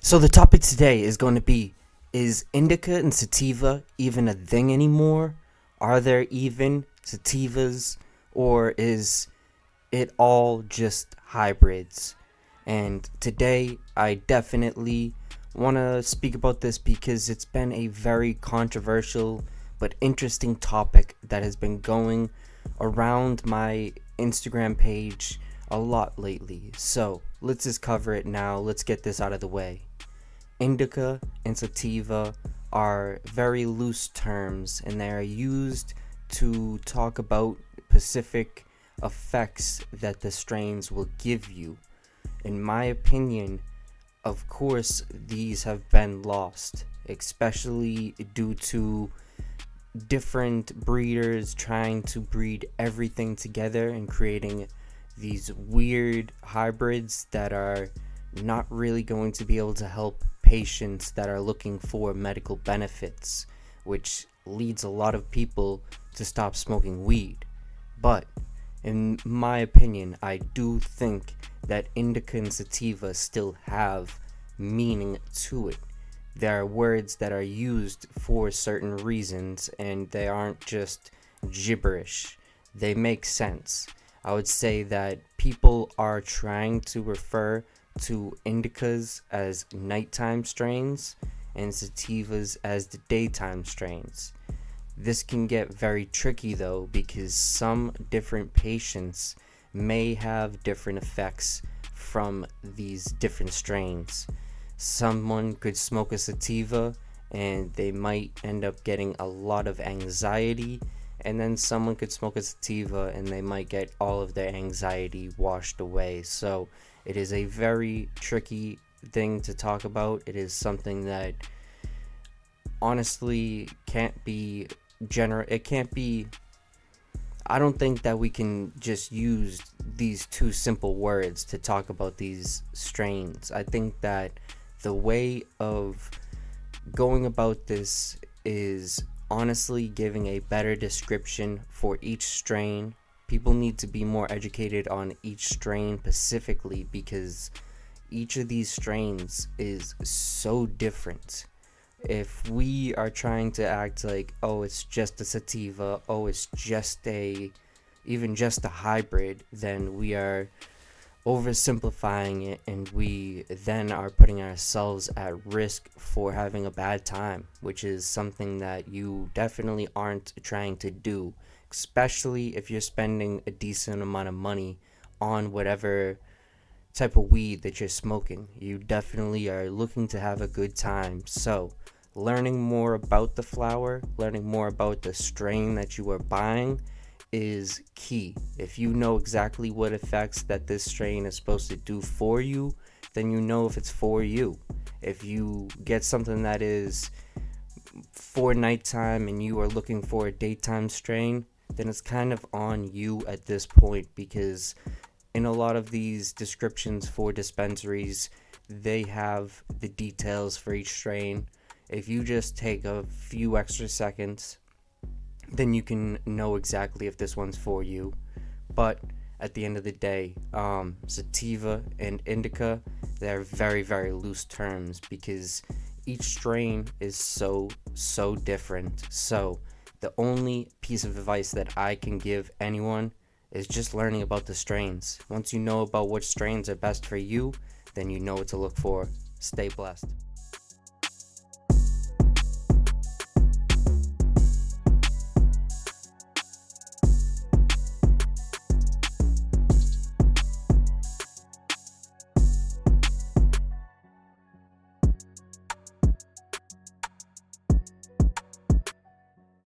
So the topic today is going to be, is Indica and Sativa even a thing anymore? Are there even Sativas, or is it all just hybrids? And today I definitely want to speak about this because it's been a very controversial but interesting topic that has been going around my Instagram page a lot lately. So let's just cover it now. Let's get this out of the way. Indica and sativa are very loose terms, and they are used to talk about specific effects that the strains will give you. In my opinion, of course, these have been lost, especially due to different breeders trying to breed everything together and creating these weird hybrids that are not really going to be able to help patients that are looking for medical benefits, which leads a lot of people to stop smoking weed. But in my opinion, I do think that indica and sativa still have meaning to it. There are words that are used for certain reasons, and they aren't just gibberish. They make sense. I would say that people are trying to refer to indicas as nighttime strains and sativas as the daytime strains. This can get very tricky though, because some different patients may have different effects from these different strains. Someone could smoke a sativa and they might end up getting a lot of anxiety, and then someone could smoke a sativa and they might get all of their anxiety washed away. So it is a very tricky thing to talk about. It is something that honestly can't be I don't think that we can just use these two simple words to talk about these strains. I think that the way of going about this is honestly giving a better description for each strain. People need to be more educated on each strain specifically, because each of these strains is so different. If we are trying to act like, oh, it's just a sativa, oh, it's just even just a hybrid, then we are oversimplifying it, and we then are putting ourselves at risk for having a bad time, which is something that you definitely aren't trying to do, especially if you're spending a decent amount of money on whatever type of weed that you're smoking. You definitely are looking to have a good time. So learning more about the flower, learning more about the strain that you are buying is key. If you know exactly what effects that this strain is supposed to do for you, then you know if it's for you. If you get something that is for nighttime and you are looking for a daytime strain, then it's kind of on you at this point, because in a lot of these descriptions for dispensaries, they have the details for each strain. If you just take a few extra seconds, then you can know exactly if this one's for you. But at the end of the day, sativa and indica, they're very, very loose terms, because each strain is so different. So the only piece of advice that I can give anyone is just learning about the strains. Once you know about which strains are best for you, then you know what to look for. Stay blessed.